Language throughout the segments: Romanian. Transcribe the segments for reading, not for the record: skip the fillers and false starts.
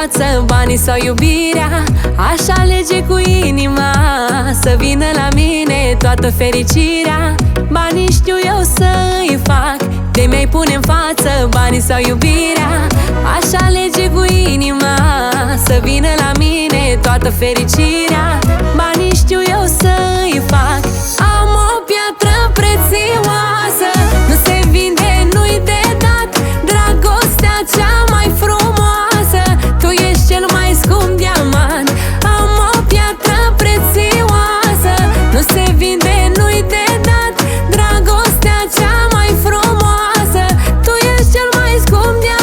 față banii sau iubirea, aș alege cu inima să vină la mine toată fericirea. Banii știu eu să-i fac, de mi-ai pune în față banii sau iubirea, aș alege cu inima să vină la mine toată fericirea. Banii știu eu să-i fac. Am o piatră prețioasă, nu se vinde, nu-i de dat, dragostea cea mai frumoasă, tu ești cel mai scump diamant. Am o piatră prețioasă, nu se vinde, nu-i de dat, dragostea cea mai frumoasă, tu ești cel mai scump diamant.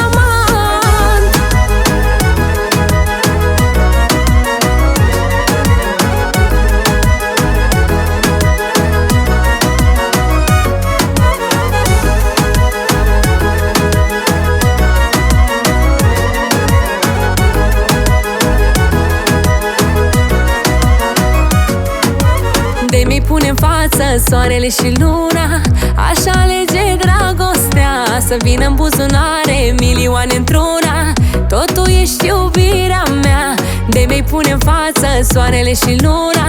De mi-i pune în față soarele și luna, aș alege dragostea să vină în buzunare milioane într-una. Totul ești iubirea mea. De mi-i pune în față soarele și luna,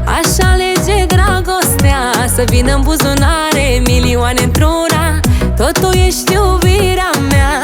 aș alege dragostea să vină în buzunare milioane într-una. Totul ești iubirea mea.